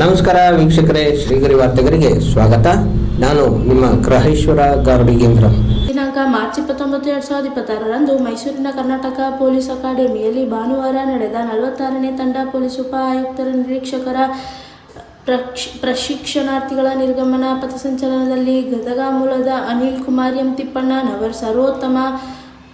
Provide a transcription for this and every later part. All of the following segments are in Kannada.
ನಮಸ್ಕಾರ ವೀಕ್ಷಕರೇ, ಶ್ರೀಗರಿ ವಾರ್ತೆಗರಿಗೆ ಸ್ವಾಗತ. ನಾನು ನಿಮ್ಮ ಗ್ರಹೇಶ್ವರ ಗಾರ್ಡಿಗೇಂದ್ರ. ದಿನಾಂಕ ಮಾರ್ಚ್ 29, 2026ರಂದು ಮೈಸೂರಿನ ಕರ್ನಾಟಕ ಪೊಲೀಸ್ ಅಕಾಡೆಮಿಯಲ್ಲಿ ಭಾನುವಾರ ನಡೆದ 46ನೇ ತಂಡ ಪೊಲೀಸ್ ಉಪ ಆಯುಕ್ತರ ನಿರೀಕ್ಷಕರ ಪ್ರಶಿಕ್ಷಣಾರ್ಥಿಗಳ ನಿರ್ಗಮನ ಪಥಸಂಚಲನದಲ್ಲಿ ಗದಗ ಮೂಲದ ಅನಿಲ್ ಕುಮಾರ್ ಎಂ ತಿಪ್ಪಣ್ಣ ನವರ್ ಸರ್ವೋತ್ತಮ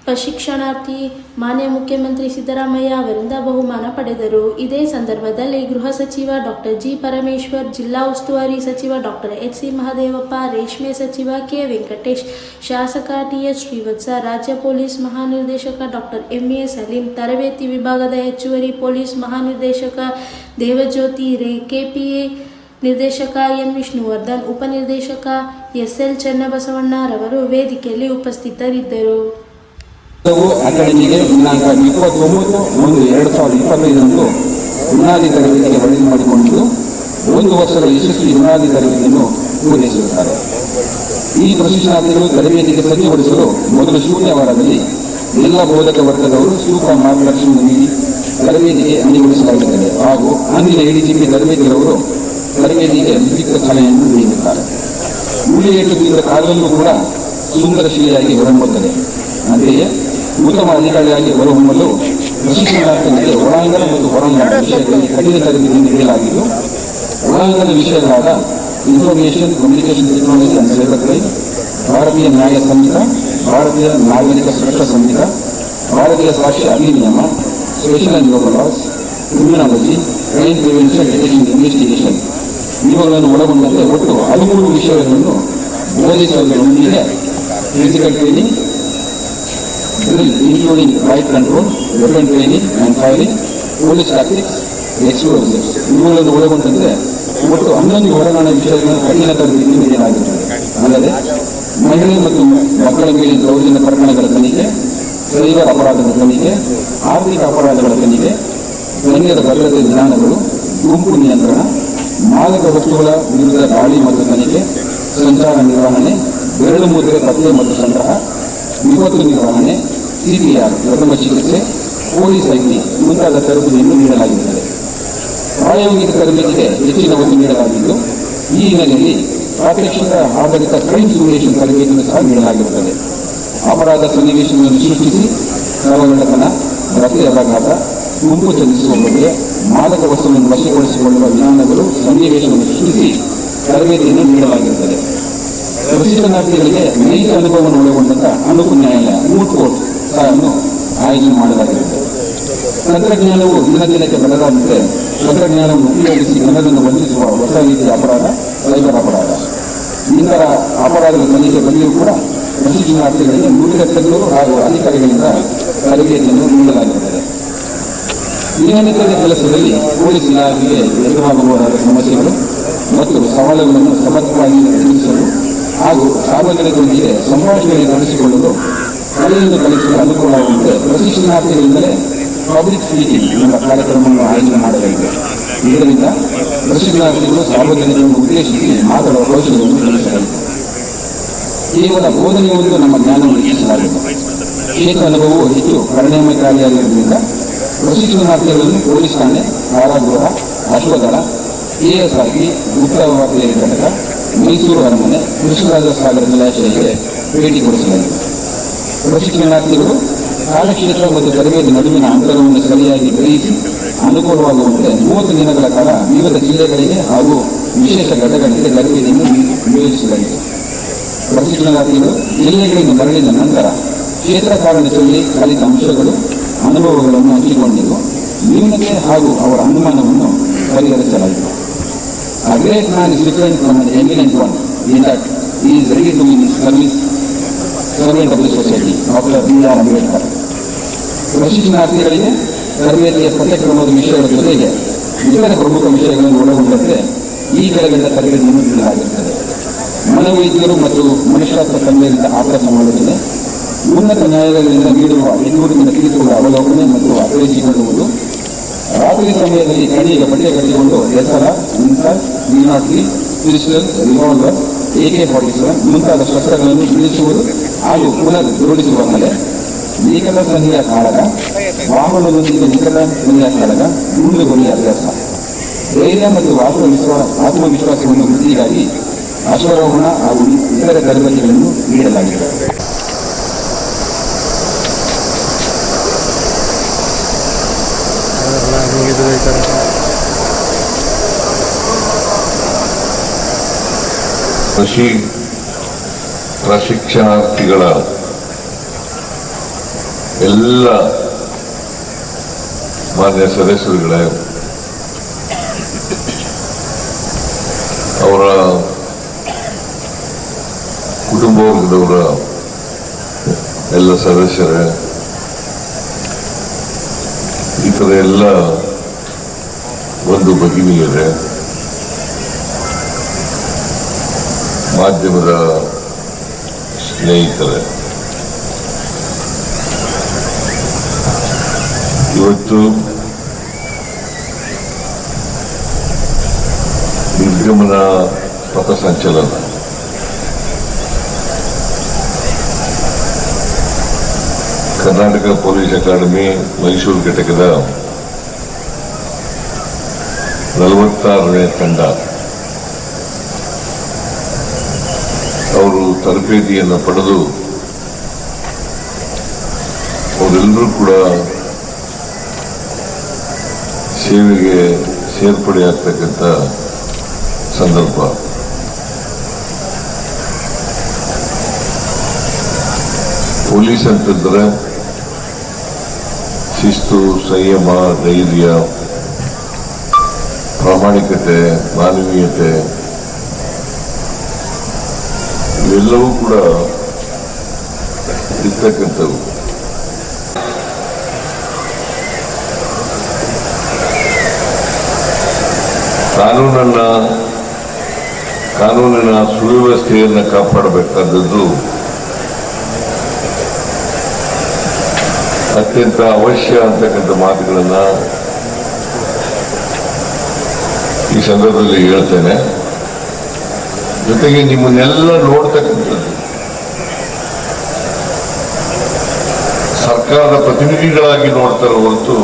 ಪ್ರಶಿಕ್ಷಣಾರ್ಥಿ ಮಾನ್ಯ ಮುಖ್ಯಮಂತ್ರಿ ಸಿದ್ದರಾಮಯ್ಯ ಅವರಿಂದ ಬಹುಮಾನ ಪಡೆದರು. ಇದೇ ಸಂದರ್ಭದಲ್ಲಿ ಗೃಹ ಸಚಿವ ಡಾಕ್ಟರ್ ಜಿ. ಪರಮೇಶ್ವರ್, ಜಿಲ್ಲಾ ಉಸ್ತುವಾರಿ ಸಚಿವ ಡಾಕ್ಟರ್ ಎಚ್. ಸಿ. ಮಹದೇವಪ್ಪ, ರೇಷ್ಮೆ ಸಚಿವ ಕೆ. ವೆಂಕಟೇಶ್, ಶಾಸಕ ಟಿ. ಎಸ್. ಶ್ರೀವತ್ಸ, ರಾಜ್ಯ ಪೊಲೀಸ್ ಮಹಾನಿರ್ದೇಶಕ ಡಾಕ್ಟರ್ ಎಂ. ಎ. ಸಲೀಂ, ತರಬೇತಿ ವಿಭಾಗದ ಹೆಚ್ಚುವರಿ ಪೊಲೀಸ್ ಮಹಾನಿರ್ದೇಶಕ ದೇವಜ್ಯೋತಿ ರೇ, ಕೆಪಿಎ ನಿರ್ದೇಶಕ ಎನ್. ವಿಷ್ಣುವರ್ಧನ್, ಉಪನಿರ್ದೇಶಕ ಎಸ್. ಎಲ್. ಚನ್ನಬಸವಣ್ಣ ರವರು ವೇದಿಕೆಯಲ್ಲಿ ಉಪಸ್ಥಿತರಿದ್ದರು. ಅಕಾಡೆಮಿಗೆ ದಿನಾಂಕ 29/1/2025 ಬುನಾದಿ ತರಬೇತಿಗೆ ವರದಿ ಮಾಡಿಕೊಂಡು 1 ವರ್ಷದ ಯಶಸ್ವಿ ಬುನಾದಿ ತರಬೇತಿಯನ್ನು ಪೂರೈಸಿರುತ್ತಾರೆ. ಈ ಪ್ರಶಿಕ್ಷಣಾರ್ಥಿಗಳು ತರಬೇತಿಗೆ ಸಜ್ಜುಗೊಳಿಸಲು ಮೊದಲು ಶೂನ್ಯವಾರದಲ್ಲಿ ಎಲ್ಲ ಬೋಧಕ ವರ್ಗದವರು ಸೂಕ್ತ ಮಾರ್ಗದರ್ಶನ ನೀಡಿ ತರಬೇತಿಗೆ ಅಣಿಗೊಳಿಸಲಾಗುತ್ತದೆ ಹಾಗೂ ಅಂದಿನ ಎಡಿಜಿಪಿ ತರಬೇತಿರವರು ತರಬೇತಿಗೆ ಲಿಖಿತ ಸಲಹೆಯನ್ನು ನೀಡುತ್ತಾರೆ. ಉಳಿಯೇಟು ಬಿದ್ದ ಕಾಲದಲ್ಲೂ ಕೂಡ ಸುಂದರ ಶಿಲೆಯಾಗಿ ಹೊರಹೊಮ್ಮುತ್ತದೆ. ಅಂತೆಯೇ ಉತ್ತಮ ಅಧಿಕಾರಿಯಾಗಿ ಹೊರಹೊಮ್ಮಲು ಪ್ರಶಿಕ್ಷಣಾರ್ಥಿಗಳಿಗೆ ಒಳಾಂಗಣ ಮತ್ತು ಹೊರಾಂಗಣ ವಿಷಯಗಳಲ್ಲಿ ಕಠಿಣ ತರಬೇತಿ ನೀಡಲಾಗಿದ್ದು, ಒಳಾಂಗಣ ವಿಷಯಗಳಾದ information communication technology and cyber crime, Bharatiya Nyaya Sanhita, Bharatiya Nagarik Suraksha Sanhita, Bharatiya Sakshya Adhiniyam, special and local laws, criminology, crime prevention, detection, investigation ಇವುಗಳನ್ನು ಒಳಗೊಂಡಂತೆ ಒಟ್ಟು 13 ವಿಷಯಗಳನ್ನು ಬೋಧಿಸುವುದರೊಂದಿಗೆ physical training, including right control, weapon training and firing, police tactics, explosives ಇವುಗಳನ್ನು ಒಳಗೊಂಡಂತೆ ಒಟ್ಟು 11 ಹೊರಾಂಗಣ ವಿಷಯಗಳನ್ನು ಕಠಿಣ ತರಬೇತಿ ನೀಡಲಾಗುತ್ತದೆ. ಅಲ್ಲದೆ ಮಹಿಳೆ ಮತ್ತು ಮಕ್ಕಳ ಮೇಲೆ ದೌರ್ಜನ್ಯ ಪ್ರಕರಣಗಳ ತನಿಖೆ, ಸೈಬರ್ ಅಪರಾಧದ ತನಿಖೆ, ಆರ್ಥಿಕ ಅಪರಾಧಗಳ ತನಿಖೆ, ಗಣ್ಯರ ಭದ್ರತೆ ಜ್ಞಾನಗಳು, ಗುಂಪು ನಿಯಂತ್ರಣ, ಮಾದಕ ವಸ್ತುಗಳ ವಿರುದ್ಧ ದಾಳಿ ಮತ್ತು ತನಿಖೆ, ಸಂಚಾರ ನಿರ್ವಹಣೆ, ಬೆರಳು ಮುದ್ರೆ ಪತ್ತೆ ಮತ್ತು ಸಂಗ್ರಹ, ವಿಪತ್ತು ನಿರ್ವಹಣೆ, ಸಿಪಿಆರ್ ಪ್ರಥಮ ಚಿಕಿತ್ಸೆ, ಪೊಲೀಸ್ ಐಟಿ ಮುಂತಾದ ತರಬೇತಿಯನ್ನು ನೀಡಲಾಗುತ್ತದೆ. ಪ್ರಾಯೋಗಿಕ ತರಬೇತಿಗೆ ಹೆಚ್ಚಿನ ಒತ್ತು ನೀಡಲಾಗಿದ್ದು, ಈ ಹಿನ್ನೆಲೆಯಲ್ಲಿ ಪ್ರಾತ್ಯಕ್ಷಿಕ ಆಧಾರಿತ ಕ್ರೈಮ್ ಸಿಮ್ಯುಲೇಷನ್ ತರಬೇತಿಯನ್ನು ಸಹ ನೀಡಲಾಗಿರುತ್ತದೆ. ಅಪರಾಧ ಸನ್ನಿವೇಶಗಳನ್ನು ಸೃಷ್ಟಿಸಿ ಸರಳತನ, ರಸ್ತೆ ಅಪಘಾತ, ಗುಂಪು ಚಲಿಸುವ ಬಗ್ಗೆ, ಮಾದಕ ವಸ್ತುವನ್ನು ವಶಪಡಿಸಿಕೊಳ್ಳುವ ವಿಧಾನಗಳು, ಸನ್ನಿವೇಶವನ್ನು ಸೃಷ್ಟಿಸಿ ತರಬೇತಿಯನ್ನು ನೀಡಲಾಗಿರುತ್ತದೆ. ಪ್ರಶಿಕ್ಷಣಾರ್ಥಿಗಳಿಗೆ ನೈಜ ಅನುಭವವನ್ನು ಒಳಗೊಂಡಂತ ಅನುಕೂಲ ನ್ಯಾಯಾಲಯ ಮೂಟ್ ಕೋರ್ಟ್ ಸಹ ಆಯೋಜನೆ ಮಾಡಲಾಗಿರುತ್ತದೆ. ತಂತ್ರಜ್ಞಾನವು ದಿನದಿನಕ್ಕೆ ಬೆಳೆದಂತೆ ತಂತ್ರಜ್ಞಾನವನ್ನು ಉಪಯೋಗಿಸಿ ಜನರನ್ನು ಬಂಧಿಸುವ ಹೊಸ ರೀತಿಯ ಅಪರಾಧ ಸೈಬರ್ ಅಪರಾಧ. ಇಂತಹ ಅಪರಾಧದ ತನಿಖೆ ಬಗ್ಗೆಯೂ ಕೂಡ ಪ್ರಶಿಕ್ಷಣಾರ್ಥಿಗಳಿಗೆ ನುರಿತ ತಜ್ಞರು ಹಾಗೂ ಅಧಿಕಾರಿಗಳಿಂದ ತರಬೇತಿಯನ್ನು ನೀಡಲಾಗಿರುತ್ತದೆ. ದಿನನಿತ್ಯದ ಕೆಲಸದಲ್ಲಿ ಪೊಲೀಸ್ ಇಲಾಖೆಗೆ ಎದುರಾಗಬಹುದಾದ ಸಮಸ್ಯೆಗಳು ಮತ್ತು ಸವಾಲುಗಳನ್ನು ಸಮರ್ಥವಾಗಿ ಎದುರಿಸಲು ಹಾಗೂ ಸಾರ್ವಜನಿಕರೊಂದಿಗೆ ಸಂಭಾಷಣೆ ನಡೆಸಿಕೊಳ್ಳಲು ಕಲೆಯನ್ನು ಕಲಿಸಲು ಅನುಕೂಲವಾಗುವಂತೆ ಪ್ರಶಿಕ್ಷಣಾರ್ಥಿಗಳಿಂದಲೇ ಪಬ್ಲಿಕ್ ಸ್ಪೀಕಿಂಗ್ ಎಂಬ ಕಾರ್ಯಕ್ರಮವನ್ನು ಆಯೋಜನೆ ಮಾಡಲಾಗಿದೆ. ಇದರಿಂದ ಪ್ರಶಿಕ್ಷಣಾರ್ಥಿಗಳು ಸಾರ್ವಜನಿಕರನ್ನು ಉದ್ದೇಶಿಸಿ ಮಾತನಾಡುವ ಕೌಶಲ್ಯವನ್ನು ಕಲಿಸಲಾಗಿದೆ. ಕೇವಲ ಬೋಧನೆಯೊಂದು ನಮ್ಮ ಜ್ಞಾನವನ್ನು ಹೆಚ್ಚಿಸಲಾಗಿದೆ. ಕ್ಷೇತ್ರ ಅನುಭವವು ಹೆಚ್ಚು ಪರಿಣಾಮಕಾರಿಯಾಗಿರುವುದರಿಂದ ಪ್ರಶಿಕ್ಷಣಾರ್ಥಿಗಳನ್ನು ಪೊಲೀಸ್ ಠಾಣೆ, ಕಾರಾಗೃಹ, ಅಶ್ವದಳ, ಕೆಎಸ್ಆರ್ಪಿ, ಗುಪ್ತವಾರ್ತೆಯ ಘಟಕ, ಮೈಸೂರು ಅರಮನೆ, ಕೃಷ್ಣರಾಜ ಸಾಗರ ಜಲಾಶಯಕ್ಕೆ ಭೇಟಿ ಕೊಡಿಸಲಾಗಿದೆ. ಪ್ರಶಿಕ್ಷಣಾರ್ಥಿಗಳು ಕಾರ್ಯಕ್ಷೇತ್ರ ಮತ್ತು ತರಬೇತಿ ನಡುವಿನ ಅಂತರವನ್ನು ಸರಿಯಾಗಿ ಗ್ರಹಿಸಿ ಅನುಕೂಲವಾಗುವಂತೆ 30 ದಿನಗಳ ಕಾಲ ವಿವಿಧ ಜಿಲ್ಲೆಗಳಿಗೆ ಹಾಗೂ ವಿಶೇಷ ಘಟಕಗಳಿಗೆ ತರಬೇತಿಯನ್ನು ನಿಯೋಜಿಸಲಾಗಿದೆ. ಪ್ರಶಿಕ್ಷಣಾರ್ಥಿಗಳು ಜಿಲ್ಲೆಗಳಿಗೆ ಮರಳಿದ ನಂತರ ಕ್ಷೇತ್ರ ಕಾರ್ಯದಲ್ಲಿ ಕಲಿತ ಅಂಶಗಳು, ಅನುಭವಗಳನ್ನು ಹಂಚಿಕೊಂಡಿದ್ದು ನ್ಯೂನತೆ ಹಾಗೂ ಅವರ ಅನುಮಾನವನ್ನು ಪರಿಹರಿಸಲಾಗಿದೆ. A great man is different from an eminent one in that he is ready to be servant of the society. Doctor B.R. Ambedkar. ಪ್ರಶಿಕ್ಷಣಾರ್ಥಿಗಳಿಗೆ ತರಬೇತಿಯ ಪಠ್ಯಕ್ರಮದ ವಿಷಯಗಳ ಜೊತೆಗೆ ಇತರ ಪ್ರಮುಖ ವಿಷಯಗಳನ್ನು ಒಳಗೊಂಡಂತೆ ಈ ಕೆಳಗಂಡ ತರಬೇತಿಯನ್ನು ನೀಡಲಾಗಿರುತ್ತದೆ. ಮನೋವೈದ್ಯರು ಮತ್ತು ಮನುಷ್ಯಾಸ್ತ್ರ ತಜ್ಞರಿಂದ ಆಪ್ತ ಸಮಾಲೋಚನೆ, ಉನ್ನತ ನ್ಯಾಯಾಲಯಗಳಿಂದ ನೀಡುವ 800 ತೀರ್ಪುಗಳ ಅವಲೋಕನೆ ಮತ್ತು ಅರ್ಥೈಸಿಕೊಳ್ಳುವುದು, ರಾತ್ರಿ ಸಮಯದಲ್ಲಿ ಕಣ್ಣಿಗೆ ಬಟ್ಟೆ ಕಟ್ಟಿಕೊಂಡು ಎಸರ, ಇನ್ಸರ್, B03, ಪಿಸ್ಟಲ್, ರಿವಾಲ್ವರ್, AK-47 ಮುಂತಾದ ಶಸ್ತ್ರಗಳನ್ನು ಬಿಡಿಸುವುದು ಹಾಗೂ ಪುನರ್ ಜೋಡಿಸುವ ಕಲೆ, ನಿಕಟ ಸನ್ನಿಯ ಕಾಳಗ, ವಾಹನದೊಂದಿಗೆ ನಿಕಟ ಸನ್ನಿಯ ಕಾಳಗ, ಗುಂಡು ಗುರಿಯ ಅಭ್ಯಾಸ. ಧೈರ್ಯ ಮತ್ತು ಆತ್ಮವಿಶ್ವಾಸವನ್ನು ವೃದ್ಧಿಗಾಗಿ ಅಶ್ವಾರೋಹಣ ಹಾಗೂ ಇತರ ತರಬೇತಿಗಳನ್ನು ನೀಡಲಾಗಿದೆ. ಪ್ರಶಿಕ್ಷಣಾರ್ಥಿಗಳ ಎಲ್ಲ ಮಾನ್ಯ ಸದಸ್ಯರುಗಳೇ, ಅವರ ಕುಟುಂಬ ವರ್ಗದವರ ಎಲ್ಲ ಸದಸ್ಯರೇ, ಈ ಥರ ಎಲ್ಲ ಒಂದು ಭಗಿನಿಯರೇ, ಮಾಧ್ಯಮದ ಸ್ನೇಹಿತರೆ, ಇವತ್ತು ನಿರ್ಗಮನ ಪಥಸಂಚಲನ ಕರ್ನಾಟಕ ಪೊಲೀಸ್ ಅಕಾಡೆಮಿ ಮೈಸೂರು ಘಟಕದ 46ನೇ ತಂಡ ಅವರು ತರಬೇತಿಯನ್ನು ಪಡೆದು ಅವರೆಲ್ಲರೂ ಕೂಡ ಸೇವೆಗೆ ಸೇರ್ಪಡೆಯಾಗ್ತಕ್ಕಂಥ ಸಂದರ್ಭ. ಪೊಲೀಸ್ ಅಂತಂದ್ರೆ ಶಿಸ್ತು, ಸಂಯಮ, ಧೈರ್ಯ, ಪ್ರಾಮಾಣಿಕತೆ, ಮಾನವೀಯತೆ ಇವೆಲ್ಲವೂ ಕೂಡ ಇರ್ತಕ್ಕಂಥವು. ಕಾನೂನಿನ ಸುವ್ಯವಸ್ಥೆಯನ್ನು ಕಾಪಾಡಬೇಕಾದದ್ದು ಅತ್ಯಂತ ಅವಶ್ಯ ಅಂತಕ್ಕಂಥ ಮಾತುಗಳನ್ನ ಈ ಸಂದರ್ಭದಲ್ಲಿ ಹೇಳ್ತೇನೆ. ಜೊತೆಗೆ ನಿಮ್ಮನ್ನೆಲ್ಲ ನೋಡ್ತಕ್ಕಂಥದ್ದು ಸರ್ಕಾರದ ಪ್ರತಿನಿಧಿಗಳಾಗಿ ನೋಡ್ತಾರೆ ಹೊರತು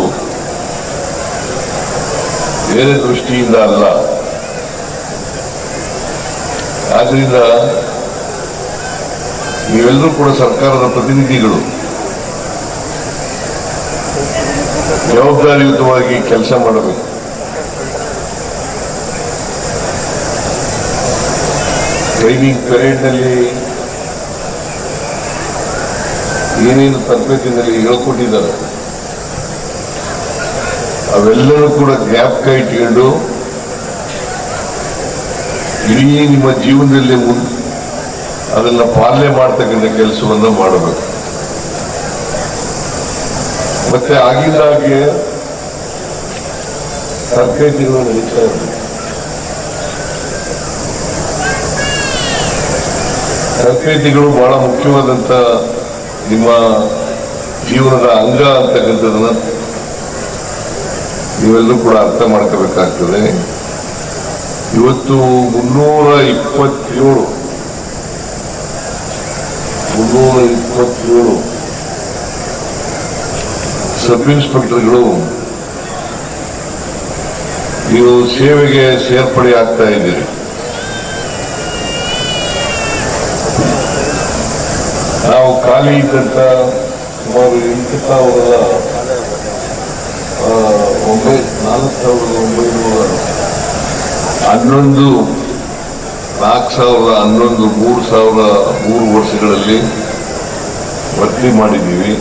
ಬೇರೆ ದೃಷ್ಟಿಯಿಂದ ಅಲ್ಲ. ಆದ್ರಿಂದ ನೀವೆಲ್ಲರೂ ಕೂಡ ಸರ್ಕಾರದ ಪ್ರತಿನಿಧಿಗಳು, ಜವಾಬ್ದಾರಿಯುತವಾಗಿ ಕೆಲಸ ಮಾಡಬೇಕು. ಟ್ರೈನಿಂಗ್ ಪೆರೇಡ್ನಲ್ಲಿ ಏನೇನು ತರಬೇತಿನಲ್ಲಿ ಹೇಳ್ಕೊಟ್ಟಿದ್ದಾರೆ ಅವೆಲ್ಲರೂ ಕೂಡ ಜ್ಞಾಪಕ ಇಟ್ಕೊಂಡು ಇಡೀ ನಿಮ್ಮ ಜೀವನದಲ್ಲಿ ಅದನ್ನ ಪಾಲನೆ ಮಾಡ್ತಕ್ಕಂಥ ಕೆಲಸವನ್ನು ಮಾಡಬೇಕು. ಮತ್ತೆ ಆಗಿಂದಾಗೆ ತರಬೇತಿಗಳು ನಡೀತಾ ಇರಬೇಕು. ತರಬೇತಿಗಳು ಬಹಳ ಮುಖ್ಯವಾದಂತ ನಿಮ್ಮ ಜೀವನದ ಅಂಗ ಅಂತಕ್ಕಂಥದನ್ನ ನೀವೆಲ್ಲರೂ ಕೂಡ ಅರ್ಥ ಮಾಡ್ಕೋಬೇಕಾಗ್ತದೆ. ಇವತ್ತು 327 ಸಬ್ ಇನ್ಸ್ಪೆಕ್ಟರ್ಗಳು ನೀವು ಸೇವೆಗೆ ಸೇರ್ಪಡೆ ಆಗ್ತಾ ಇದ್ದೀರಿ. ನಾವು ಖಾಲಿ ಇದ್ದಂತ ಸುಮಾರು 4,911 3,000 ವರ್ಷಗಳಲ್ಲಿ ಭರ್ತಿ ಮಾಡಿದ್ದೀವಿ.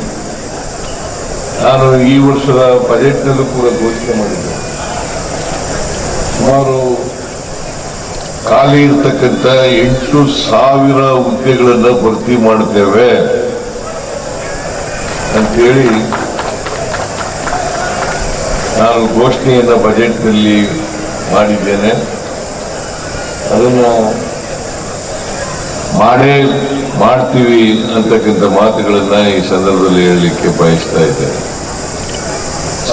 ನಾನು ಈ ವರ್ಷದ ಬಜೆಟ್ನಲ್ಲೂ ಕೂಡ ಘೋಷಣೆ ಮಾಡಿದ್ದೆ. ಸುಮಾರು ಖಾಲಿ ಇರ್ತಕ್ಕಂಥ 8,000 ಹುದ್ದೆಗಳನ್ನು ಭರ್ತಿ ಮಾಡುತ್ತೇವೆ ಅಂತೇಳಿ ನಾನು ಘೋಷಣೆಯನ್ನ ಬಜೆಟ್ನಲ್ಲಿ ಮಾಡಿದ್ದೇನೆ. ಅದನ್ನ ಮಾಡ್ತೀವಿ ಅಂತಕ್ಕಂಥ ಮಾತುಗಳನ್ನ ಈ ಸಂದರ್ಭದಲ್ಲಿ ಹೇಳಲಿಕ್ಕೆ ಬಯಸ್ತಾ ಇದ್ದೇನೆ.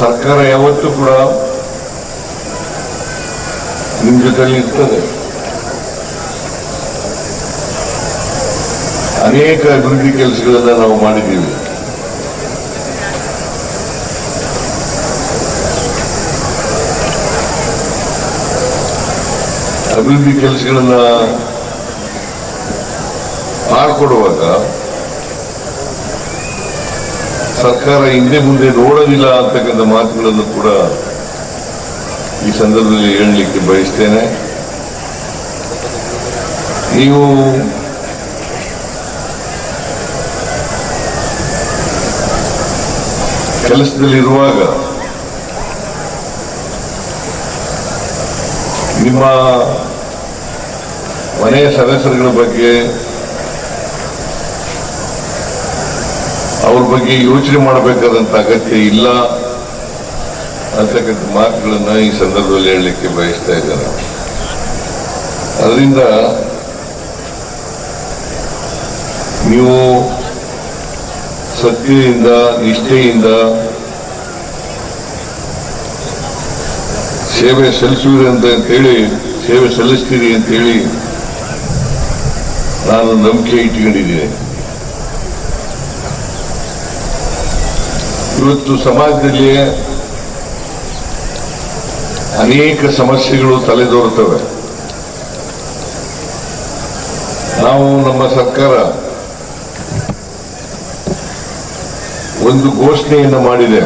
ಸರ್ಕಾರ ಯಾವತ್ತೂ ಕೂಡ ನಿಮ್ಮ ಜೊತೆಲಿ ಇರ್ತದೆ. ಅನೇಕ ಅಭಿವೃದ್ಧಿ ಕೆಲಸಗಳನ್ನ ನಾವು ಮಾಡಿದ್ದೀವಿ. ಅಭಿವೃದ್ಧಿ ಕೆಲಸಗಳನ್ನ ಮಾಡಿಕೊಡುವಾಗ ಸರ್ಕಾರ ಹಿಂದೆ ಮುಂದೆ ನೋಡೋದಿಲ್ಲ ಅಂತಕ್ಕಂಥ ಮಾತುಗಳನ್ನು ಕೂಡ ಈ ಸಂದರ್ಭದಲ್ಲಿ ಹೇಳಲಿಕ್ಕೆ ಬಯಸ್ತೇನೆ. ನೀವು ಕೆಲಸದಲ್ಲಿರುವಾಗ ನಿಮ್ಮ ಮನೆಯ ಸದಸ್ಯರುಗಳ ಬಗ್ಗೆ, ಅವ್ರ ಬಗ್ಗೆ ಯೋಚನೆ ಮಾಡಬೇಕಾದಂತ ಅಗತ್ಯ ಇಲ್ಲ ಅಂತಕ್ಕಂಥ ಮಾತುಗಳನ್ನ ಈ ಸಂದರ್ಭದಲ್ಲಿ ಹೇಳಲಿಕ್ಕೆ ಬಯಸ್ತಾ ಇದ್ದೇನೆ. ಅದರಿಂದ ನೀವು ಸತ್ಯದಿಂದ, ನಿಷ್ಠೆಯಿಂದ ಸೇವೆ ಸಲ್ಲಿಸುವಿರಿ ಅಂತ ಹೇಳಿ, ಸೇವೆ ಸಲ್ಲಿಸ್ತೀರಿ ಅಂತ ಹೇಳಿ ನಾನು ನಂಬಿಕೆ ಇಟ್ಕೊಂಡಿದ್ದೀನಿ. ಇವತ್ತು ಸಮಾಜದಲ್ಲಿ ಅನೇಕ ಸಮಸ್ಯೆಗಳು ತಲೆದೋರುತ್ತವೆ. ನಾವು, ನಮ್ಮ ಸರ್ಕಾರ ಒಂದು ಘೋಷಣೆಯನ್ನು ಮಾಡಿದೆ.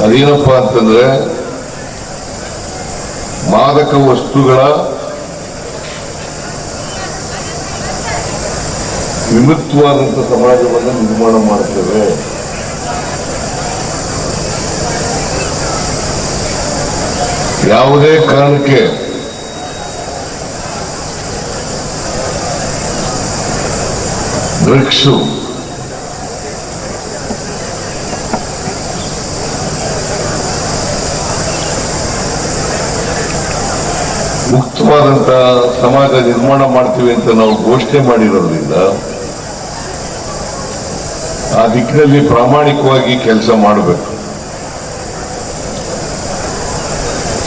ಅದೇನಪ್ಪಾ ಅಂತಂದ್ರೆ, ಮಾದಕ ವಸ್ತುಗಳ ವಿಮುಕ್ತವಾದಂತಹ ಸಮಾಜವನ್ನು ನಿರ್ಮಾಣ ಮಾಡುತ್ತೇವೆ. ಯಾವುದೇ ಕಾರಣಕ್ಕೆ ಡ್ರಗ್ಸು, ಮುಕ್ತವಾದಂತ ಸಮಾಜ ನಿರ್ಮಾಣ ಮಾಡ್ತೀವಿ ಅಂತ ನಾವು ಘೋಷಣೆ ಮಾಡಿರೋದ್ರಿಂದ ಆ ದಿಕ್ಕಿನಲ್ಲಿ ಪ್ರಾಮಾಣಿಕವಾಗಿ ಕೆಲಸ ಮಾಡಬೇಕು.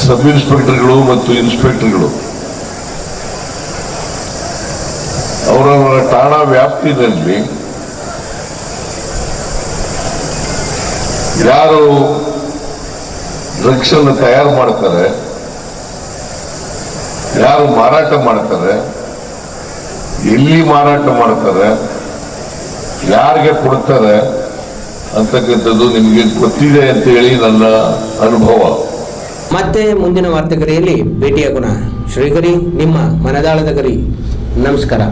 ಸಬ್ ಇನ್ಸ್ಪೆಕ್ಟರ್ಗಳು ಮತ್ತು ಇನ್ಸ್ಪೆಕ್ಟರ್ಗಳು ಅವರವರ ಠಾಣಾ ವ್ಯಾಪ್ತಿಯಲ್ಲಿ ಯಾರು ಡ್ರಗ್ಸ್ ಅನ್ನು ತಯಾರು ಮಾಡ್ತಾರೆ, ಯಾರು ಮಾರಾಟ ಮಾಡ್ತಾರೆ, ಎಲ್ಲಿ ಮಾರಾಟ ಮಾಡ್ತಾರೆ, ಯಾರಿಗೆ ಕೊಡ್ತಾರೆ ಅಂತಕ್ಕಂಥದ್ದು ನಿಮಗೆ ಗೊತ್ತಿದೆ ಅಂತ ಹೇಳಿ ನನ್ನ ಅನುಭವ. ಮತ್ತೆ ಮುಂದಿನ ವಾರ್ತೆಗರಿಯಲ್ಲಿ ಭೇಟಿಯಾಗೋಣ. ಶ್ರೀಗರಿ, ನಿಮ್ಮ ಮನದಾಳದ ಗರಿ. ನಮಸ್ಕಾರ.